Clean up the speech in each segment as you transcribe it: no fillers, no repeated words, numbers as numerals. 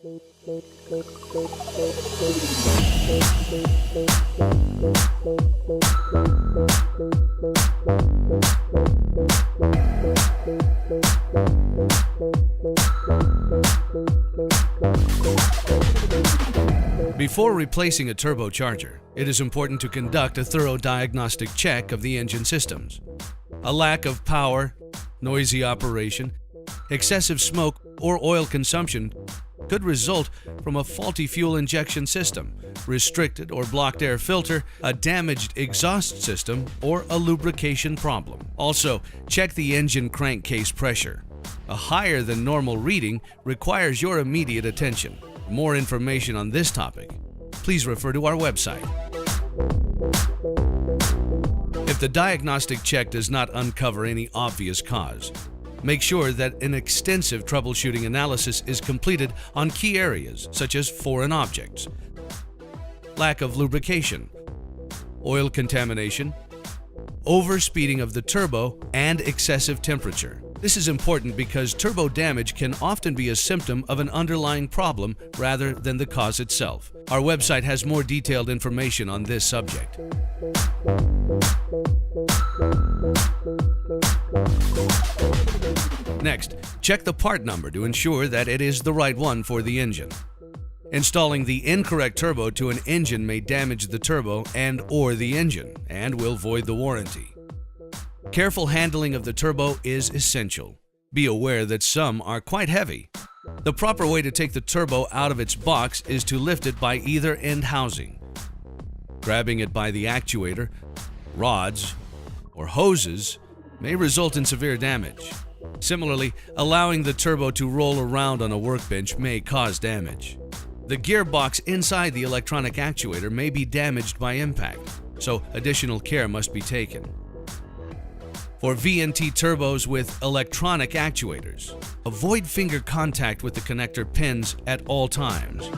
Before replacing a turbocharger, it is important to conduct a thorough diagnostic check of the engine systems. A lack of power, noisy operation, excessive smoke, or oil consumption could result from a faulty fuel injection system, restricted or blocked air filter, a damaged exhaust system, or a lubrication problem. Also, check the engine crankcase pressure. A higher than normal reading requires your immediate attention. For more information on this topic, please refer to our website. If the diagnostic check does not uncover any obvious cause, make sure that an extensive troubleshooting analysis is completed on key areas such as foreign objects, lack of lubrication, oil contamination, overspeeding of the turbo, and excessive temperature. This is important because turbo damage can often be a symptom of an underlying problem rather than the cause itself. Our website has more detailed information on this subject. Next, check the part number to ensure that it is the right one for the engine. Installing the incorrect turbo to an engine may damage the turbo and/or the engine and will void the warranty. Careful handling of the turbo is essential. Be aware that some are quite heavy. The proper way to take the turbo out of its box is to lift it by either end housing. Grabbing it by the actuator, rods, or hoses may result in severe damage. Similarly, allowing the turbo to roll around on a workbench may cause damage. The gearbox inside the electronic actuator may be damaged by impact, so additional care must be taken. For VNT turbos with electronic actuators, avoid finger contact with the connector pins at all times.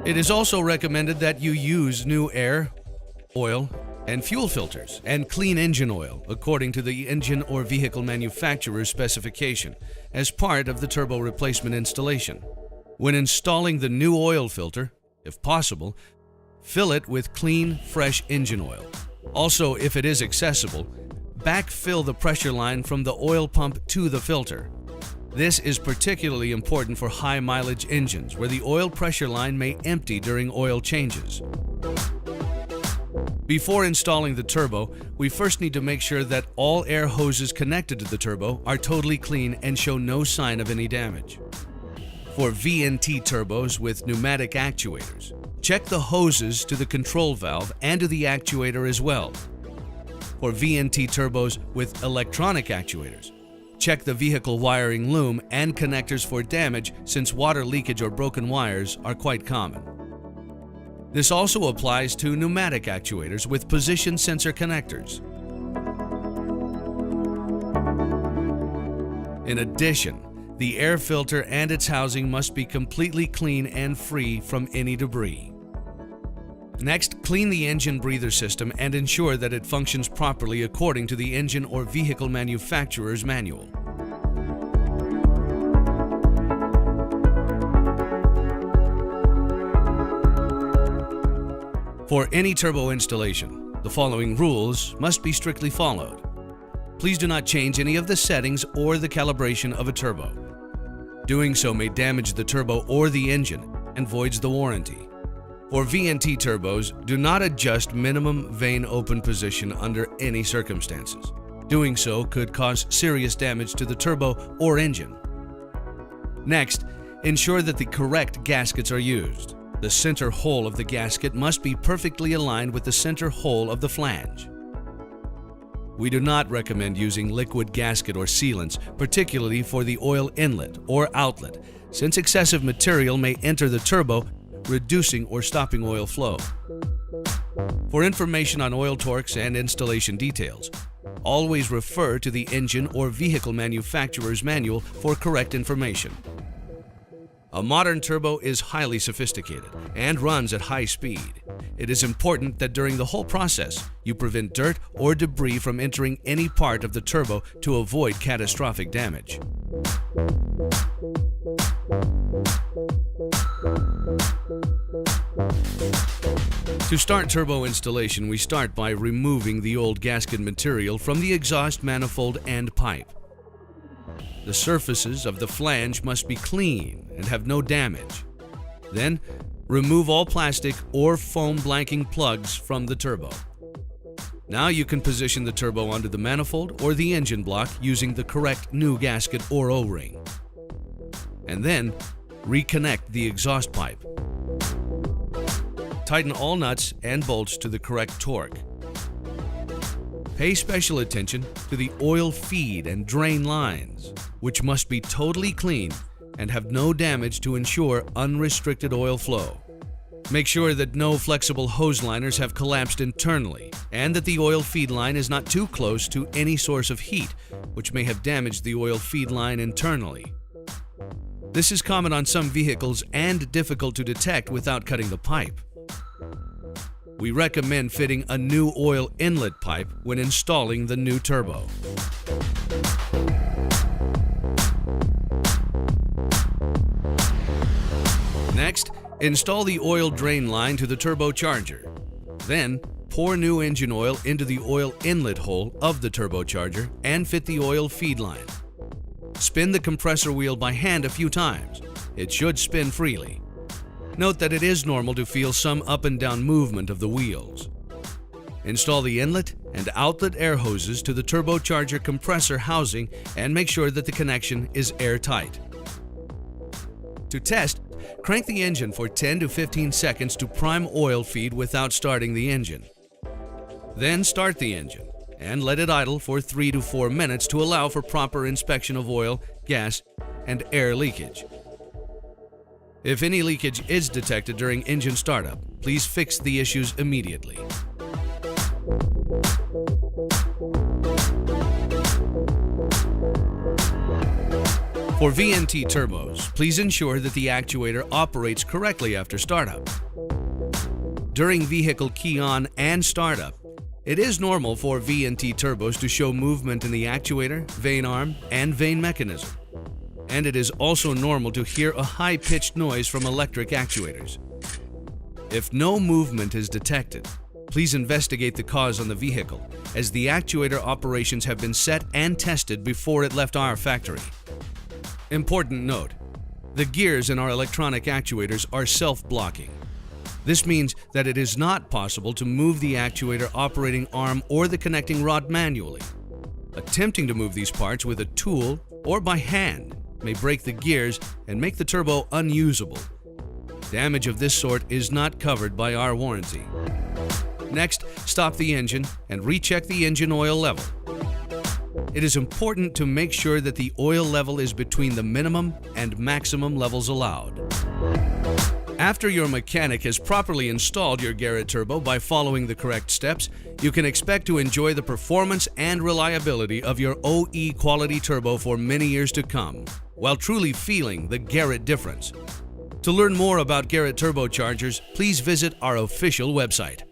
It is also recommended that you use new air, oil, and fuel filters and clean engine oil according to the engine or vehicle manufacturer's specification as part of the turbo replacement installation. When installing the new oil filter, if possible, fill it with clean, fresh engine oil. Also, if it is accessible, backfill the pressure line from the oil pump to the filter. This is particularly important for high-mileage engines where the oil pressure line may empty during oil changes. Before installing the turbo, we first need to make sure that all air hoses connected to the turbo are totally clean and show no sign of any damage. For VNT turbos with pneumatic actuators, check the hoses to the control valve and to the actuator as well. For VNT turbos with electronic actuators, check the vehicle wiring loom and connectors for damage since water leakage or broken wires are quite common. This also applies to pneumatic actuators with position sensor connectors. In addition, the air filter and its housing must be completely clean and free from any debris. Next, clean the engine breather system and ensure that it functions properly according to the engine or vehicle manufacturer's manual. For any turbo installation, the following rules must be strictly followed. Please do not change any of the settings or the calibration of a turbo. Doing so may damage the turbo or the engine and voids the warranty. For VNT turbos, do not adjust minimum vane open position under any circumstances. Doing so could cause serious damage to the turbo or engine. Next, ensure that the correct gaskets are used. The center hole of the gasket must be perfectly aligned with the center hole of the flange. We do not recommend using liquid gasket or sealants, particularly for the oil inlet or outlet, since excessive material may enter the turbo, reducing or stopping oil flow. For information on oil torques and installation details, always refer to the engine or vehicle manufacturer's manual for correct information. A modern turbo is highly sophisticated and runs at high speed. it is important that during the whole process, you prevent dirt or debris from entering any part of the turbo to avoid catastrophic damage. To start turbo installation, we start by removing the old gasket material from the exhaust manifold and pipe. The surfaces of the flange must be clean and have no damage. Then, remove all plastic or foam blanking plugs from the turbo. Now you can position the turbo onto the manifold or the engine block using the correct new gasket or O-ring. And then, reconnect the exhaust pipe. Tighten all nuts and bolts to the correct torque. Pay special attention to the oil feed and drain lines, which must be totally clean and have no damage to ensure unrestricted oil flow. Make sure that no flexible hose liners have collapsed internally and that the oil feed line is not too close to any source of heat, which may have damaged the oil feed line internally. This is common on some vehicles and difficult to detect without cutting the pipe. We recommend fitting a new oil inlet pipe when installing the new turbo. Next, install the oil drain line to the turbocharger. Then, pour new engine oil into the oil inlet hole of the turbocharger and fit the oil feed line. Spin the compressor wheel by hand a few times. It should spin freely. Note that it is normal to feel some up and down movement of the wheels. Install the inlet and outlet air hoses to the turbocharger compressor housing and make sure that the connection is airtight. To test, crank the engine for 10 to 15 seconds to prime oil feed without starting the engine. Then start the engine and let it idle for 3 to 4 minutes to allow for proper inspection of oil, gas, and air leakage. If any leakage is detected during engine startup, please fix the issues immediately. For VNT turbos, please ensure that the actuator operates correctly after startup. During vehicle key-on and startup, it is normal for VNT turbos to show movement in the actuator, vane arm, and vane mechanism. And it is also normal to hear a high-pitched noise from electric actuators. If no movement is detected, please investigate the cause on the vehicle, as the actuator operations have been set and tested before it left our factory. Important note: the gears in our electronic actuators are self-blocking. This means that it is not possible to move the actuator operating arm or the connecting rod manually. Attempting to move these parts with a tool or by hand may break the gears and make the turbo unusable. Damage of this sort is not covered by our warranty. Next, stop the engine and recheck the engine oil level. It is important to make sure that the oil level is between the minimum and maximum levels allowed. After your mechanic has properly installed your Garrett turbo by following the correct steps, you can expect to enjoy the performance and reliability of your OE quality turbo for many years to come, while truly feeling the Garrett difference. To learn more about Garrett turbochargers, please visit our official website.